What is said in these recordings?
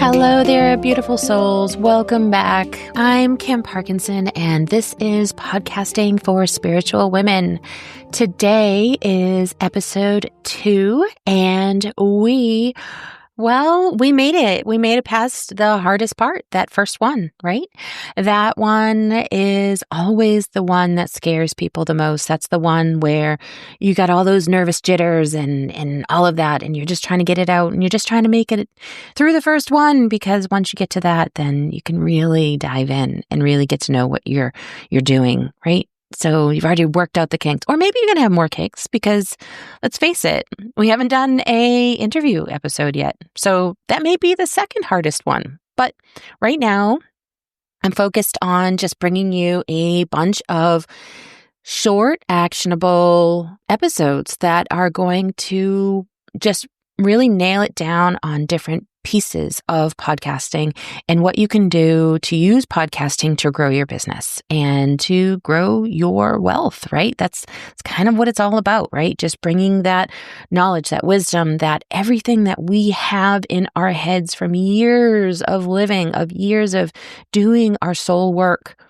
Hello there, beautiful souls. Welcome back. I'm Kim Parkinson, and this is Podcasting for Spiritual Women. Today is episode 2, and we made it. We made it past the hardest part, that first one, right? That one is always the one that scares people the most. That's the one where you got all those nervous jitters and all of that, and you're just trying to get it out, and you're just trying to make it through the first one, because once you get to that, then you can really dive in and really get to know what you're doing, right? So you've already worked out the kinks, or maybe you're going to have more kinks, because let's face it, we haven't done a interview episode yet. So that may be the second hardest one. But right now, I'm focused on just bringing you a bunch of short, actionable episodes that are going to just really nail it down on different pieces of podcasting and what you can do to use podcasting to grow your business and to grow your wealth, right? That's kind of what it's all about, right? Just bringing that knowledge, that wisdom, that everything that we have in our heads from years of living, of years of doing our soul work,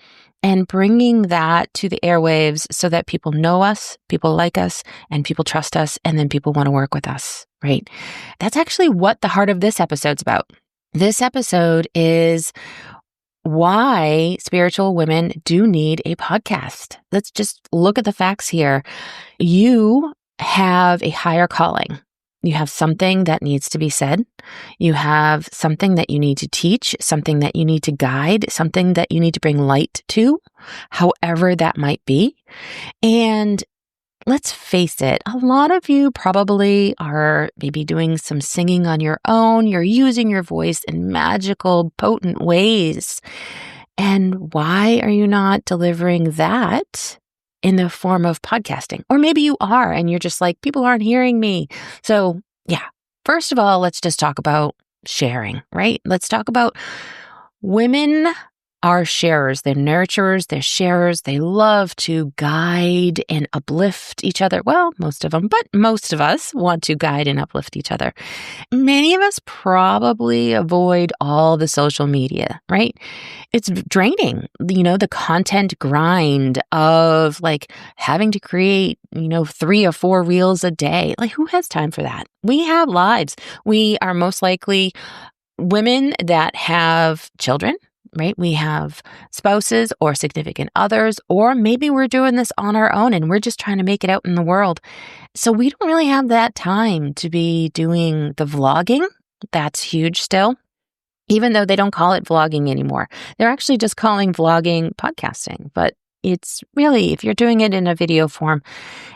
and bringing that to the airwaves so that people know us, people like us, and people trust us, and then people want to work with us, right? That's actually what the heart of this episode's about. This episode is why spiritual women do need a podcast. Let's just look at the facts here. You have a higher calling. You have something that needs to be said. You have something that you need to teach, something that you need to guide, something that you need to bring light to, however that might be. And let's face it, a lot of you probably are maybe doing some singing on your own. You're using your voice in magical, potent ways. And why are you not delivering that in the form of podcasting? Or maybe you are, and you're just like, people aren't hearing me. So yeah, first of all, let's just talk about sharing, right? Let's talk about women are sharers. They're nurturers. They're sharers. They love to guide and uplift each other. Well, most of them, but most of us want to guide and uplift each other. Many of us probably avoid all the social media, right? It's draining, the content grind of like having to create, 3 or 4 reels a day. Like, who has time for that? We have lives. We are most likely women that have children, right? We have spouses or significant others, or maybe we're doing this on our own and we're just trying to make it out in the world. So we don't really have that time to be doing the vlogging. That's huge still. Even though they don't call it vlogging anymore. They're actually just calling vlogging podcasting. But it's really, if you're doing it in a video form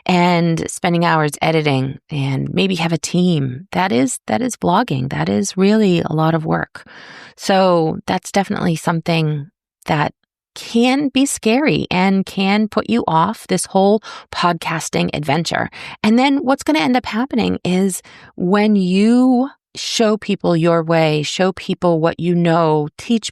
and spending hours editing and maybe have a team, that is vlogging. That is really a lot of work. So that's definitely something that can be scary and can put you off this whole podcasting adventure. And then what's going to end up happening is when you show people your way, show people what you know, teach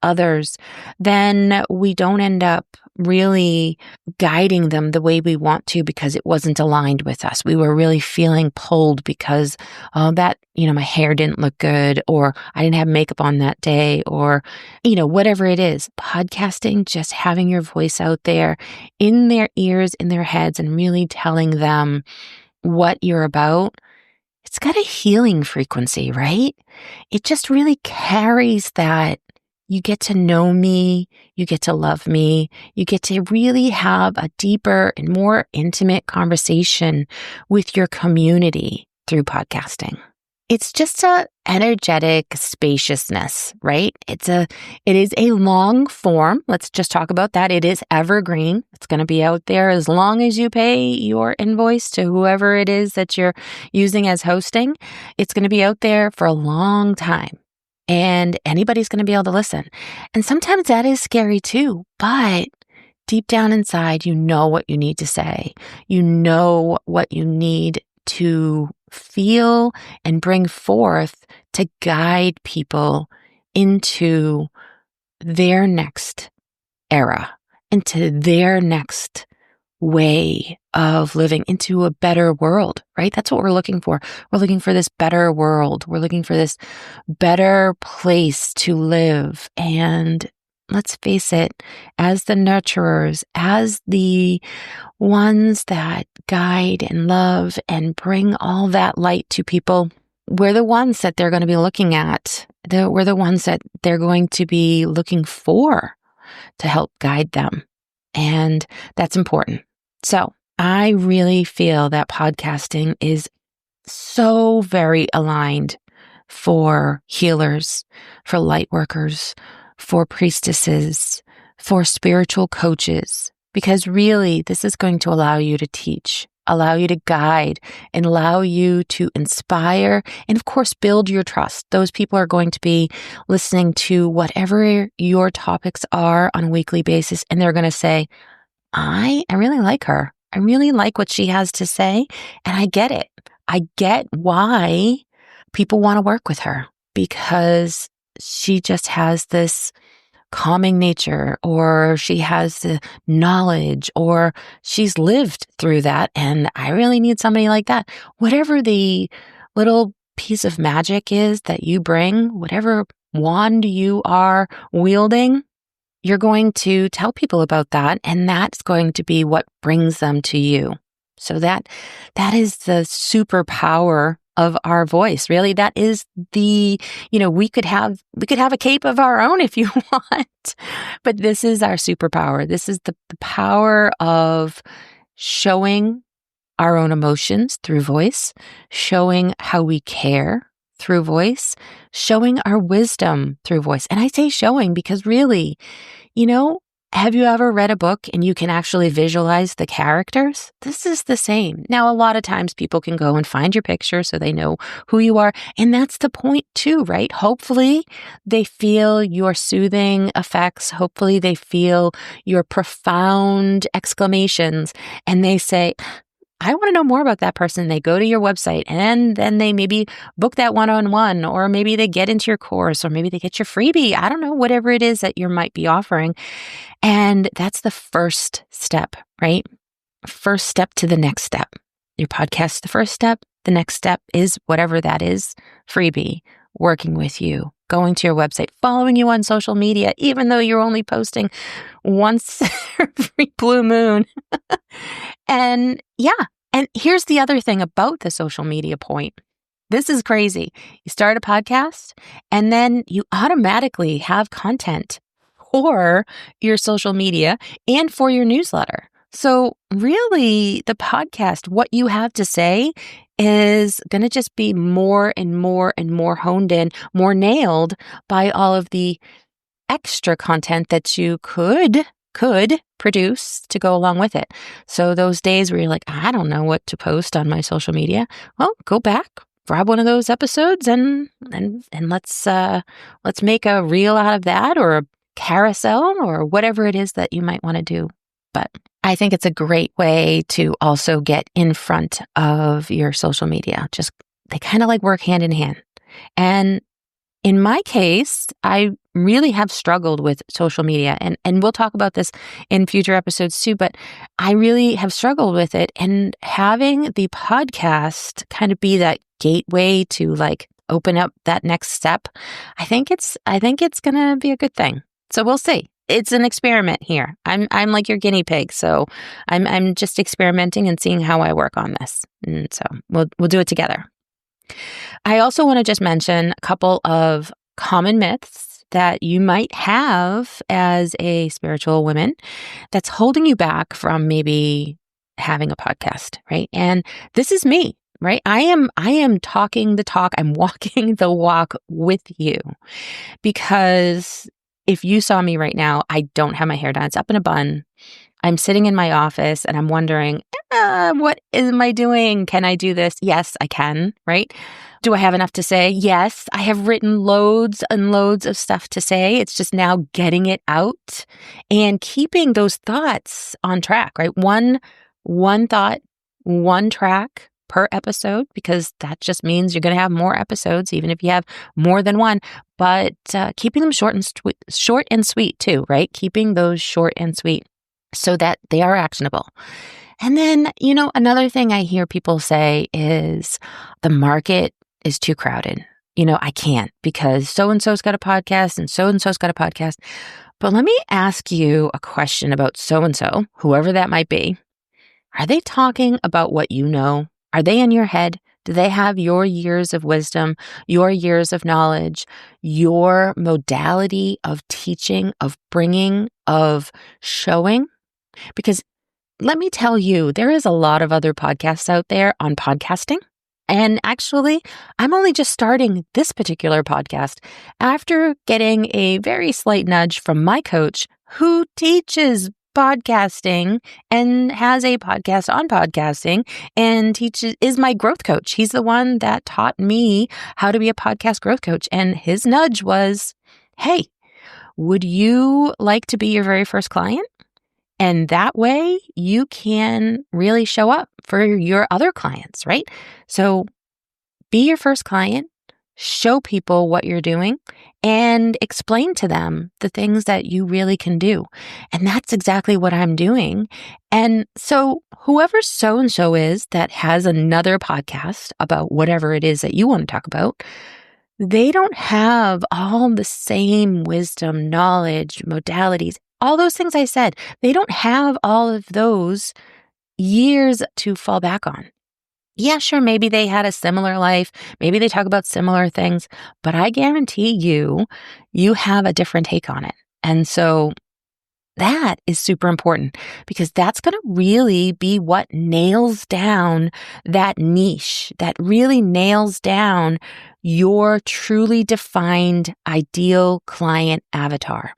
others, then we don't end up really guiding them the way we want to because it wasn't aligned with us. We were really feeling pulled because, my hair didn't look good, or I didn't have makeup on that day, or, whatever it is. Podcasting, just having your voice out there in their ears, in their heads, and really telling them what you're about. It's got a healing frequency, right? It just really carries that. You get to know me, you get to love me, you get to really have a deeper and more intimate conversation with your community through podcasting. It's just a energetic spaciousness, right? It is a long form. Let's just talk about that. It is evergreen. It's going to be out there as long as you pay your invoice to whoever it is that you're using as hosting. It's going to be out there for a long time. And anybody's going to be able to listen. And sometimes that is scary too, but deep down inside, you know what you need to say. You know what you need to feel and bring forth to guide people into their next era, into their next way of living, into a better world, right? That's what we're looking for. We're looking for this better world. We're looking for this better place to live. And let's face it, as the nurturers, as the ones that guide and love and bring all that light to people, we're the ones that they're going to be looking at. We're the ones that they're going to be looking for to help guide them. And that's important. So I really feel that podcasting is so very aligned for healers, for light workers, for priestesses, for spiritual coaches, because really this is going to allow you to teach, allow you to guide, and allow you to inspire, and of course, build your trust. Those people are going to be listening to whatever your topics are on a weekly basis, and they're going to say, I really like her. I really like what she has to say, and I get it. I get why people want to work with her, because she just has this calming nature, or she has the knowledge, or she's lived through that. And I really need somebody like that. Whatever the little piece of magic is that you bring, whatever wand you are wielding, you're going to tell people about that. And that's going to be what brings them to you. So that is the superpower of our voice. Really, that is the, we could have a cape of our own if you want, but this is our superpower. This is the power of showing our own emotions through voice, showing how we care through voice, showing our wisdom through voice. And I say showing because really, have you ever read a book and you can actually visualize the characters? This is the same. Now, a lot of times people can go and find your picture so they know who you are. And that's the point too, right? Hopefully they feel your soothing effects. Hopefully they feel your profound exclamations and they say, I want to know more about that person. They go to your website and then they maybe book that one-on-one, or maybe they get into your course, or maybe they get your freebie. I don't know, whatever it is that you might be offering. And that's the first step, right? First step to the next step. Your podcast, the first step. The next step is whatever that is, freebie, working with you, going to your website, following you on social media, even though you're only posting once every blue moon. And here's the other thing about the social media point. This is crazy. You start a podcast and then you automatically have content for your social media and for your newsletter. So really the podcast, what you have to say is going to just be more and more and more honed in, more nailed by all of the extra content that you could produce to go along with it. So those days where you're like, I don't know what to post on my social media, well, go back, grab one of those episodes and let's make a reel out of that, or a carousel, or whatever it is that you might want to do. But I think it's a great way to also get in front of your social media. Just, they kind of like work hand in hand. And in my case, I really have struggled with social media, and we'll talk about this in future episodes too, but I really have struggled with it, and having the podcast kind of be that gateway to like open up that next step, I think it's going to be a good thing. So we'll see. It's an experiment here. I'm like your guinea pig, so I'm just experimenting and seeing how I work on this. And so we'll do it together. I also want to just mention a couple of common myths that you might have as a spiritual woman that's holding you back from maybe having a podcast, right? And this is me, right? I am talking the talk. I'm walking the walk with you, because if you saw me right now, I don't have my hair done. It's up in a bun. I'm sitting in my office and I'm wondering, what am I doing? Can I do this? Yes, I can, right? Do I have enough to say? Yes, I have written loads and loads of stuff to say. It's just now getting it out and keeping those thoughts on track, right? One thought, one track per episode, because that just means you're going to have more episodes, even if you have more than one, but keeping them short and sweet too, right? Keeping those short and sweet. so that they are actionable. And then, another thing I hear people say is the market is too crowded. I can't because so-and-so's got a podcast and so-and-so's got a podcast. But let me ask you a question about so-and-so, whoever that might be. Are they talking about what you know? Are they in your head? Do they have your years of wisdom, your years of knowledge, your modality of teaching, of bringing, of showing? Because let me tell you, there is a lot of other podcasts out there on podcasting. And actually, I'm only just starting this particular podcast after getting a very slight nudge from my coach who teaches podcasting and has a podcast on podcasting and is my growth coach. He's the one that taught me how to be a podcast growth coach. And his nudge was, hey, would you like to be your very first client? And that way you can really show up for your other clients, right? So be your first client, show people what you're doing, and explain to them the things that you really can do. And that's exactly what I'm doing. And so whoever so-and-so is that has another podcast about whatever it is that you want to talk about, they don't have all the same wisdom, knowledge, modalities, all those things I said. They don't have all of those years to fall back on. Yeah, sure, maybe they had a similar life. Maybe they talk about similar things, but I guarantee you have a different take on it. And so that is super important because that's going to really be what nails down that niche, that really nails down your truly defined ideal client avatar.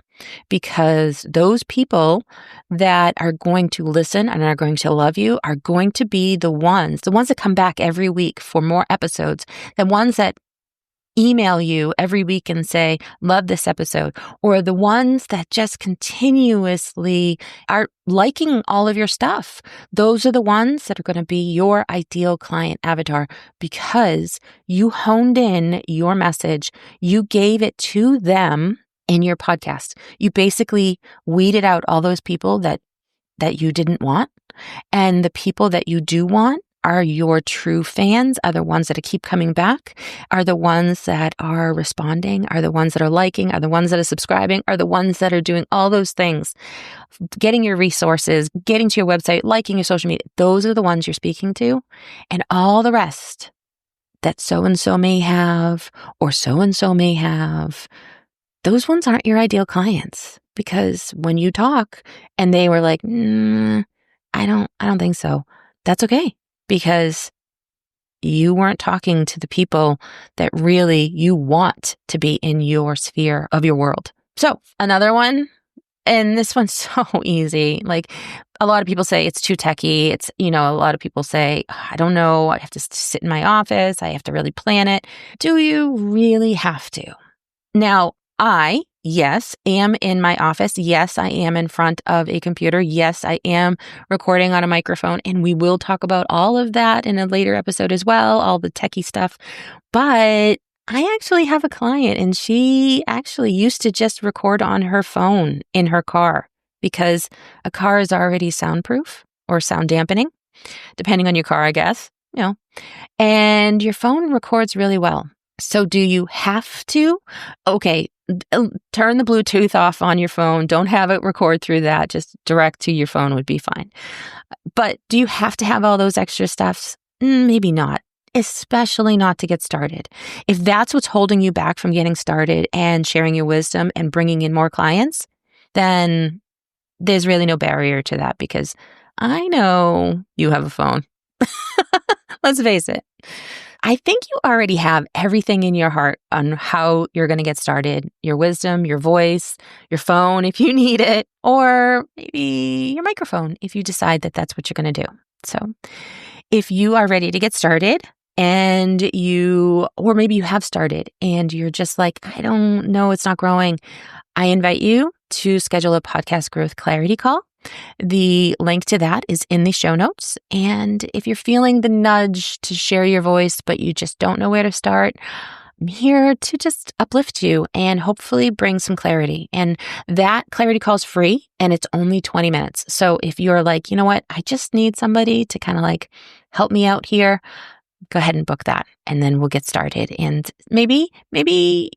Because those people that are going to listen and are going to love you are going to be the ones that come back every week for more episodes, the ones that email you every week and say, love this episode, or the ones that just continuously are liking all of your stuff. Those are the ones that are going to be your ideal client avatar because you honed in your message, you gave it to them in your podcast. You basically weeded out all those people that you didn't want. And the people that you do want are your true fans, are the ones that keep coming back, are the ones that are responding, are the ones that are liking, are the ones that are subscribing, are the ones that are doing all those things, getting your resources, getting to your website, liking your social media. Those are the ones you're speaking to. And all the rest that so-and-so may have or so-and-so may have, those ones aren't your ideal clients because when you talk and they were like, I don't think so. That's okay because you weren't talking to the people that really you want to be in your sphere of your world. So another one, and this one's so easy. Like a lot of people say it's too techie. It's, a lot of people say, I don't know. I have to sit in my office. I have to really plan it. Do you really have to? Now, yes, am in my office. Yes, I am in front of a computer. Yes, I am recording on a microphone. And we will talk about all of that in a later episode as well, all the techie stuff. But I actually have a client and she actually used to just record on her phone in her car because a car is already soundproof or sound dampening, depending on your car, I guess, and your phone records really well. So do you have to? Okay, turn the Bluetooth off on your phone. Don't have it record through that. Just direct to your phone would be fine. But do you have to have all those extra stuffs? Maybe not, especially not to get started. If that's what's holding you back from getting started and sharing your wisdom and bringing in more clients, then there's really no barrier to that because I know you have a phone. Let's face it. I think you already have everything in your heart on how you're going to get started. Your wisdom, your voice, your phone if you need it, or maybe your microphone if you decide that that's what you're going to do. So if you are ready to get started and or maybe you have started and you're just like, I don't know, it's not growing, I invite you to schedule a podcast growth clarity call. The link to that is in the show notes. And if you're feeling the nudge to share your voice, but you just don't know where to start, I'm here to just uplift you and hopefully bring some clarity. And that clarity call is free and it's only 20 minutes. So if you're like, you know what, I just need somebody to kind of like help me out here, go ahead and book that and then we'll get started. And maybe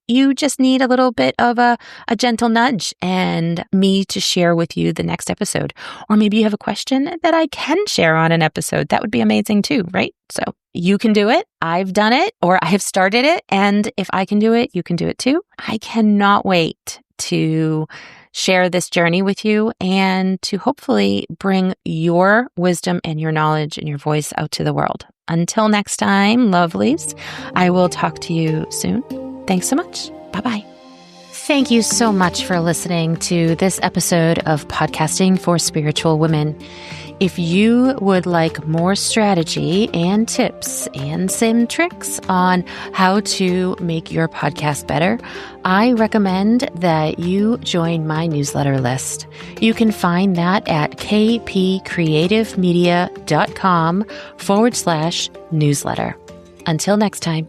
you just need a little bit of a gentle nudge and me to share with you the next episode. Or maybe you have a question that I can share on an episode. That would be amazing too, right? So you can do it. I've done it, or I have started it. And if I can do it, you can do it too. I cannot wait to share this journey with you and to hopefully bring your wisdom and your knowledge and your voice out to the world. Until next time, lovelies, I will talk to you soon. Thanks so much. Bye-bye. Thank you so much for listening to this episode of Podcasting for Spiritual Women. If you would like more strategy and tips and some tricks on how to make your podcast better, I recommend that you join my newsletter list. You can find that at kpcreativemedia.com/newsletter. Until next time.